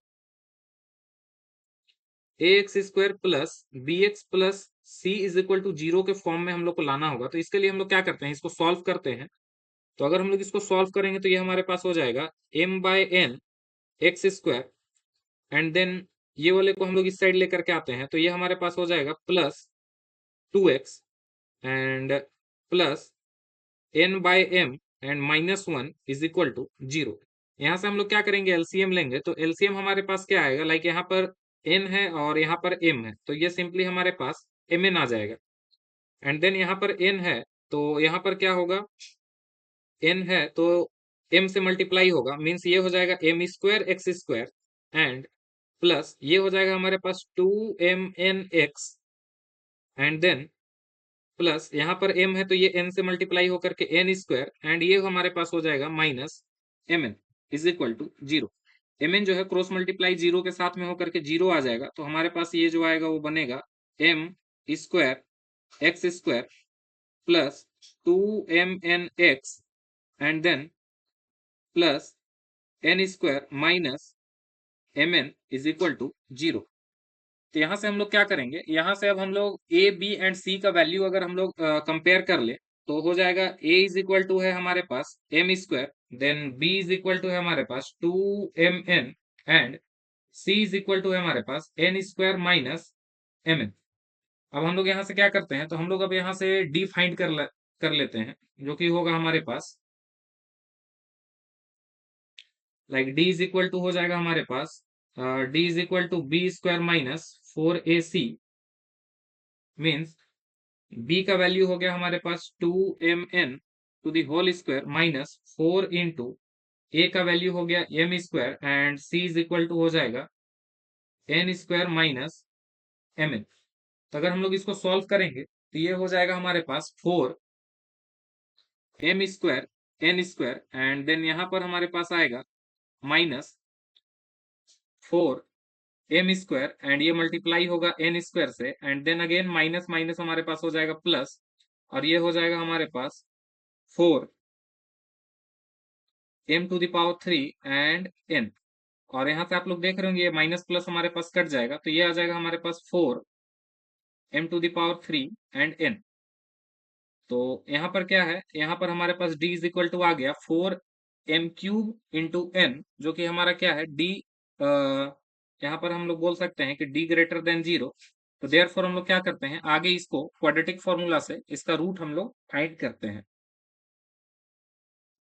plus B x plus C is equal to 0 के फॉर्म में हम लोग को लाना होगा। तो इसके लिए हम लोग क्या करते हैं, इसको सॉल्व करते हैं। तो अगर हम लोग इसको सॉल्व करेंगे तो ये हमारे पास हो जाएगा m by N X square, and then ये वाले को हम लोग इस साइड लेकर के आते हैं, तो ये हमारे पास हो जाएगा plus 2x and plus n by m and minus 1 is equal to 0। यहाँ से हम लोग क्या करेंगे, एलसीएम लेंगे। तो एलसीएम हमारे पास क्या आएगा, लाइक यहाँ पर n है और यहाँ पर m है, तो ये सिंपली हमारे पास mn आ जाएगा। एंड देन यहाँ पर n है, तो यहाँ पर क्या होगा, n है तो m से मल्टीप्लाई होगा, मीन्स ये हो जाएगा m square X square, and plus ये हो जाएगा हमारे पास 2mn x, and then plus यहाँ पर m है तो ये n से मल्टीप्लाई होकर के n स्क्वायर, एंड ये हमारे पास हो जाएगा minus mn is equal to 0। mn जो है क्रॉस मल्टीप्लाई 0 के साथ में होकर के 0 आ जाएगा, तो हमारे पास ये जो आएगा वो बनेगा m square X square plus 2mn x, and then plus n square minus mn is equal to 0। तो यहाँ से हम लोग क्या करेंगे, यहाँ से अब हम लोग ए बी एंड सी का वैल्यू अगर हम लोग कंपेयर कर ले, तो हो जाएगा ए इज इक्वल टू है हमारे पास m square, then B is equal to है हमारे पास 2mn, and C is equal to है हमारे पास एन स्क्वायर माइनस mn। अब हम लोग यहाँ से क्या करते हैं, तो हम लोग अब यहाँ से डी फाइंड कर लेते हैं, जो कि होगा हमारे पास like d is equal to हो जाएगा हमारे पास d is equal to B square minus 4ac, means b का वैल्यू हो गया हमारे पास 2mn to the whole square minus 4 into a का वैल्यू हो गया m square, and c is equal to हो जाएगा n स्क्वायर माइनस mn। तो अगर हम लोग इसको सॉल्व करेंगे तो ये हो जाएगा हमारे पास 4m square n square, and then यहाँ पर हमारे पास आएगा माइनस 4m स्क्वायर, एंड ये मल्टीप्लाई होगा n स्क्वायर से, and then again minus minus हमारे पास हो जाएगा प्लस, और ये हो जाएगा हमारे पास 4m to the power 3 and n। और यहाँ से आप लोग देख रहे होंगे ये माइनस प्लस हमारे पास कट जाएगा, तो ये आ जाएगा हमारे पास 4m to the power 3 and n। तो यहाँ पर क्या है, यहाँ पर हमारे पास d इज इक्वल टू आ गया 4m³ इंटू n, जो कि हमारा क्या है d, यहाँ पर हम लोग बोल सकते हैं कि d ग्रेटर देन 0। तो देयरफॉर हम लोग क्या करते हैं, आगे इसको क्वाड्रेटिक फॉर्मूला से इसका रूट हम लोग फाइंड करते हैं।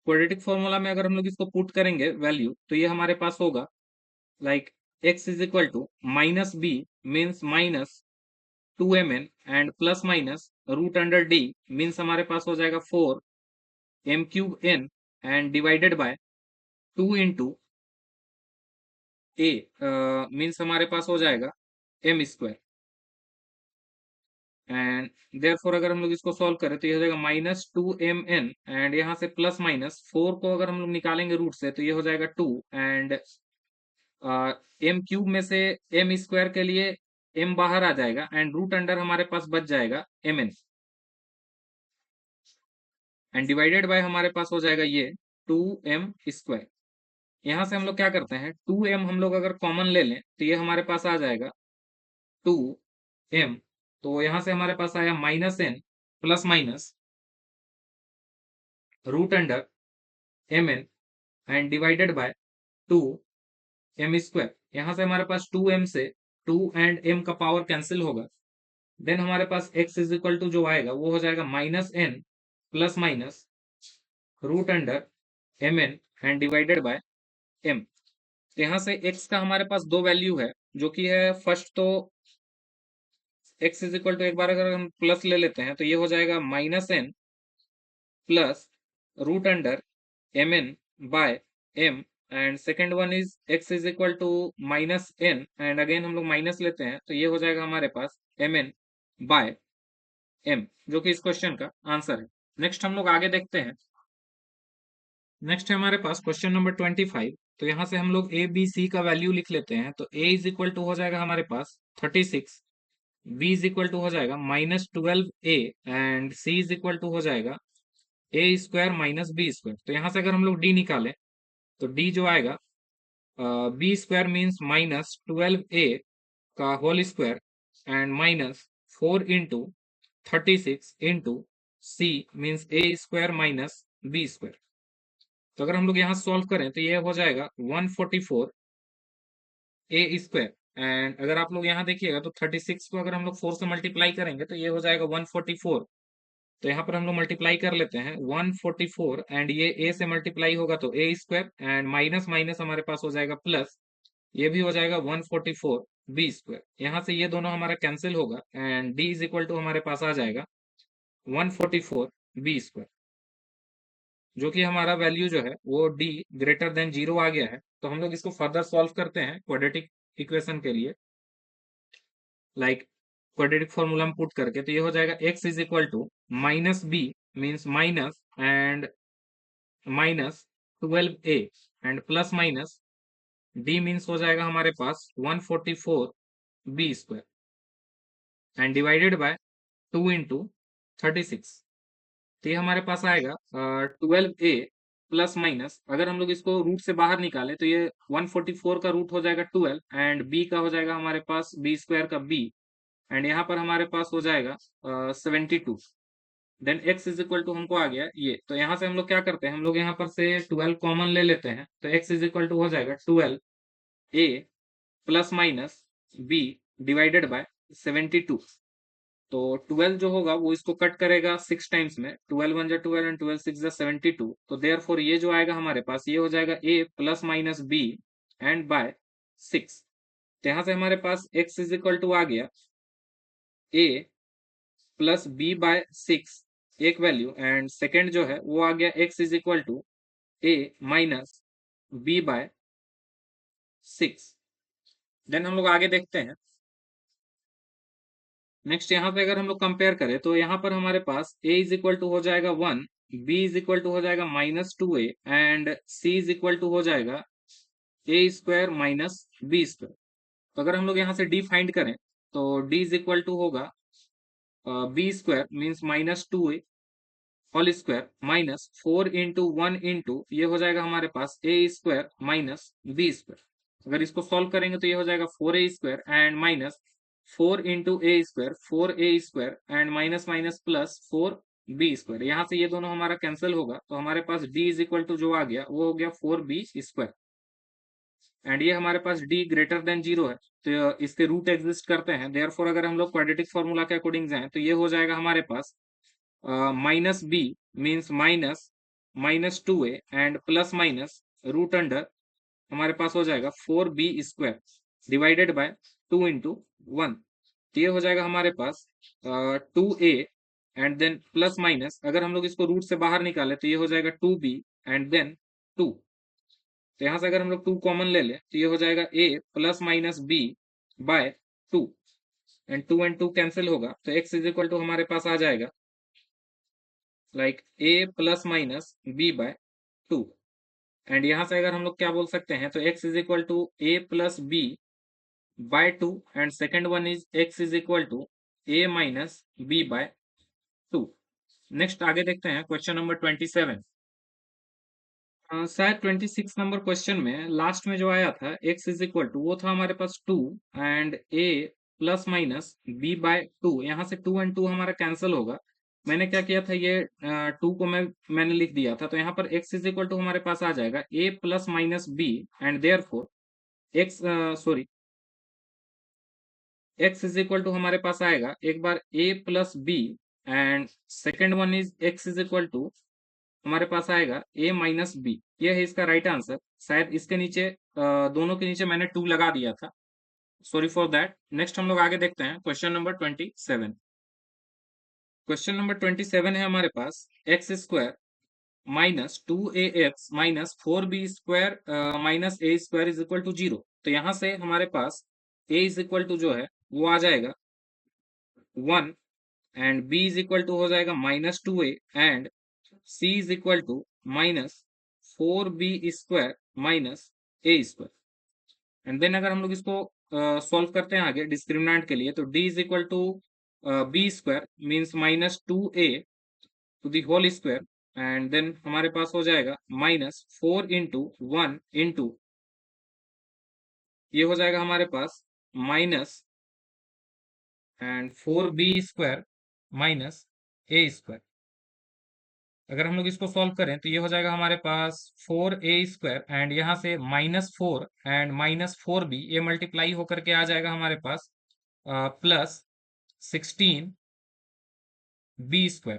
क्वाड्रेटिक फॉर्मूला में अगर हम लोग इसको पुट करेंगे वैल्यू, तो ये हमारे पास होगा like x is equal to minus B, means minus 2mn, and plus minus root under D, means हमारे पास हो जाएगा 4m³ n, and divided by 2 into A, means हमारे पास हो जाएगा m स्क्वायर, एंड देयरफॉर अगर हम लोग इसको सॉल्व करें तो ये हो जाएगा -2mn, एंड यहाँ से प्लस माइनस 4 को अगर हम लोग निकालेंगे रूट से तो ये हो जाएगा 2, एंड m³ में से m स्क्वायर के लिए m बाहर आ जाएगा, एंड रूट अंडर हमारे पास बच जाएगा mn, एंड डिवाइडेड बाय हमारे पास हो जाएगा ये 2m स्क्वायर। यहाँ से हम लोग क्या करते हैं, 2m हम लोग अगर कॉमन ले लें तो ये हमारे पास आ जाएगा 2m। तो यहाँ से हमारे पास आया -n plus minus root under mn, and divided by 2m square. यहाँ से हमारे पास 2m से 2 एंड m का पावर कैंसिल होगा, देन हमारे पास x इज इक्वल टू जो आएगा वो हो जाएगा -n plus minus root under mn, and divided by m। तो यहाँ से x का हमारे पास दो वैल्यू है, जो कि है फर्स्ट तो x इज इक्वल टू, एक बार अगर हम प्लस ले लेते हैं तो ये हो जाएगा -n plus root under mn by m, and second one is x is equal to -n, and again हम लोग माइनस लेते हैं तो ये हो जाएगा हमारे पास mn बाय m, जो कि इस क्वेश्चन का आंसर है। नेक्स्ट हम लोग आगे देखते हैं। नेक्स्ट है हमारे पास क्वेश्चन नंबर 25। तो यहाँ से हम लोग ए बी सी का वैल्यू लिख लेते हैं। तो ए इज इक्वल टू हो जाएगा हमारे पास 36, बी इज इक्वल टू हो जाएगा -12a, and C is equal to हो जाएगा A square minus B square. तो यहाँ से अगर हम लोग डी निकालें तो डी जो आएगा, बी स्क्वायर मीन्स -12a का whole square and -4 × 36 into C means A square minus B square. तो अगर हम लोग यहाँ सॉल्व करें तो ये हो जाएगा 144 ए स्क्वायर, एंड अगर आप लोग यहाँ देखिएगा तो 36 को अगर हम लोग 4 से मल्टीप्लाई करेंगे तो ये हो जाएगा 144। तो यहाँ पर हम लोग मल्टीप्लाई कर लेते हैं 144, एंड ये ए से मल्टीप्लाई होगा तो ए स्क्वायर, एंड माइनस माइनस हमारे पास हो जाएगा प्लस, ये भी हो जाएगा 144 बी स्क्वायर। यहाँ से ये दोनों हमारा कैंसिल होगा and D is equal to हमारे पास आ जाएगा 144 बी स्क्वायर, जो कि हमारा वैल्यू जो है वो डी ग्रेटर देन 0 आ गया है। तो हम लोग इसको फर्दर सॉल्व करते हैं क्वाड्रेटिक इक्वेशन के लिए, लाइक क्वाड्रेटिक फॉर्मूला में पुट करके। तो ये हो जाएगा x is equal to minus B means minus and -12a and plus minus D means हो जाएगा हमारे पास 144 B square and divided by 2 into 36। तो ये हमारे पास आएगा 12a प्लस माइनस, अगर हम लोग इसको रूट से बाहर निकाले तो ये 144 का रूट हो जाएगा 12 एंड b का हो जाएगा हमारे पास बी स्क्वायर का b, एंड यहाँ पर हमारे पास हो जाएगा 72। Then x is equal to हमको आ गया ये। तो यहाँ से हम लोग क्या करते हैं, हम लोग यहाँ पर से 12 कॉमन ले लेते हैं। तो x इज इक्वल टू हो जाएगा 12a plus minus b divided by 72। तो 12 जो होगा वो इसको कट करेगा 6 टाइम्स में, 12 1 जा 12 एंड 12 6 जा 72। तो देयरफॉर ये जो आएगा हमारे पास ये हो जाएगा a plus minus b and by 6। तो यहाँ से हमारे पास x इज इक्वल टू आ गया a प्लस बी बाय 6 एक वैल्यू, एंड सेकेंड जो है वो आ गया x is equal to a minus B by 6। Then हम लोग आगे देखते हैं। नेक्स्ट यहाँ पे अगर हम लोग कंपेयर करें तो यहाँ पर हमारे पास a इज इक्वल टू हो जाएगा 1, b इज इक्वल टू हो जाएगा -2a and c is equal to हो जाएगा A square minus B square. तो अगर हम लोग यहाँ से d फाइंड करें तो d इज इक्वल टू होगा B square means -2a whole square minus 4 × 1 into ये हो जाएगा हमारे पास A square minus B square. अगर इसको सॉल्व करेंगे तो ये हो जाएगा 4a square and minus 4 × a square 4a square and minus minus plus 4b square. यहाँ से ये दोनों हमारा कैंसिल होगा तो हमारे पास d इज इक्वल टू जो आ गया वो हो गया 4b स्क्वायर, एंड ये हमारे पास d ग्रेटर देन 0 है तो इसके रूट एग्जिस्ट करते हैं। देयरफॉर अगर हम लोग क्वाड्रेटिक फॉर्मूला के अकॉर्डिंग जाएं तो ये हो जाएगा हमारे पास minus B means -2a and plus minus root under हमारे पास हो जाएगा 4b square divided by 2 into 1। तो ये हो जाएगा हमारे पास 2a and then plus minus, अगर हम लोग इसको रूट से बाहर निकाले तो ये हो जाएगा 2b एंड देन 2। तो यहाँ से अगर हम लोग 2 कॉमन ले ले तो ये हो जाएगा a plus minus b by 2, and 2 cancel होगा तो x इज इक्वल टू हमारे पास आ जाएगा like a plus minus b by 2। And यहाँ से अगर हम लोग क्या बोल सकते हैं तो x is equal to a plus b by 2 and second one is x is equal to a minus b by 2। Next आगे देखते हैं क्वेश्चन नंबर 27। शायद 26 नंबर क्वेश्चन में लास्ट में जो आया था x इज इक्वल टू वो था हमारे पास 2 and a plus minus b by 2। यहाँ से 2 एंड 2 हमारा कैंसिल होगा। मैंने क्या किया था ये 2 को मैंने लिख दिया था। तो यहाँ पर x इज इक्वल टू हमारे पास आ जाएगा a plus minus b and therefore x sorry x is equal to हमारे पास आएगा एक बार a plus b and second one is x is equal to हमारे पास आएगा a माइनस बी। ये है इसका राइट आंसर। शायद इसके नीचे दोनों के नीचे मैंने 2 लगा दिया था, सॉरी फॉर दैट। नेक्स्ट हम लोग आगे देखते हैं क्वेश्चन नंबर 27। क्वेश्चन नंबर 27 है हमारे पास x square minus 2ax minus 4b square minus a square is equal to 0। तो यहाँ से हमारे पास a इज इक्वल टू जो है वो आ जाएगा 1 and b is equal to हो जाएगा -2a and c is equal to -4b² minus a square. And then अगर हम लोग इसको सॉल्व करते हैं आगे डिस्क्रिमिनेंट के लिए, तो d is equal to b² means -2a to the whole square, and then हमारे पास हो जाएगा -4 इंटू 1 इंटू, ये हो जाएगा हमारे पास minus and 4b² minus a²। अगर हम लोग इसको सॉल्व करें तो ये हो जाएगा हमारे पास 4a² एंड यहाँ से -4 एंड -4b, ये मल्टीप्लाई होकर के आ जाएगा हमारे पास plus 16b²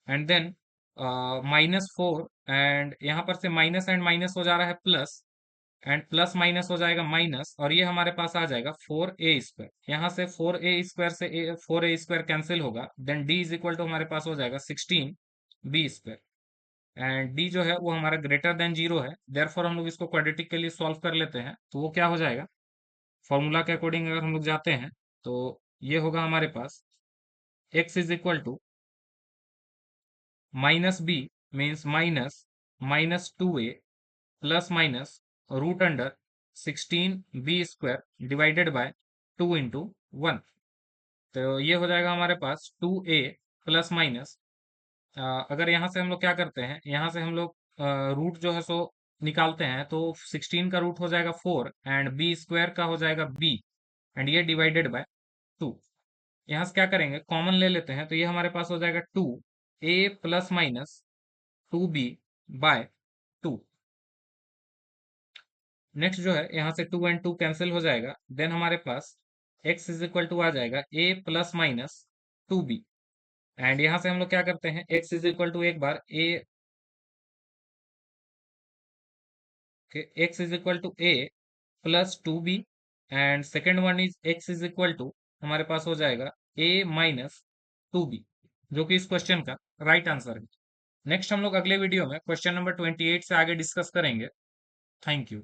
and then -4 and यहाँ पर से माइनस एंड माइनस हो जा रहा है प्लस, एंड प्लस माइनस हो जाएगा माइनस, और ये हमारे पास आ जाएगा 4a²। यहाँ से 4a² से 4a² कैंसिल होगा, then d is equal to हमारे पास हो जाएगा 16b²। एंड d जो है वो हमारा ग्रेटर देन 0 है, देयरफॉर हम लोग इसको क्वाड्रेटिक के लिए सॉल्व कर लेते हैं, तो वो क्या हो जाएगा, फॉर्मूला के अकॉर्डिंग अगर हम लोग जाते हैं तो ये होगा हमारे पास x is equal to -b means -2a plus minus root under 16b² divided by 2 into 1। तो ये हो जाएगा हमारे पास 2a प्लस माइनस, अगर यहाँ से हम लोग क्या करते हैं, यहाँ से हम लोग रूट जो है सो निकालते हैं, तो 16 का रूट हो जाएगा 4 एंड b² का हो जाएगा b, एंड ये डिवाइडेड बाय 2। यहाँ से क्या करेंगे, कॉमन ले लेते हैं, तो ये हमारे पास हो जाएगा 2a plus minus 2b bye 2। Next जो है यहाँ से 2 एंड 2 कैंसिल हो जाएगा, देन हमारे पास x इज इक्वल टू आ जाएगा a plus minus 2b, and यहाँ से हम लोग क्या करते हैं, x इज इक्वल टू एक बार a, x is equal to a plus 2b, and second one is x is equal to हमारे पास हो जाएगा a माइनस 2b, जो कि इस क्वेश्चन का राइट आंसर है। नेक्स्ट हम लोग अगले वीडियो में क्वेश्चन नंबर 28 से आगे डिस्कस करेंगे। Thank you.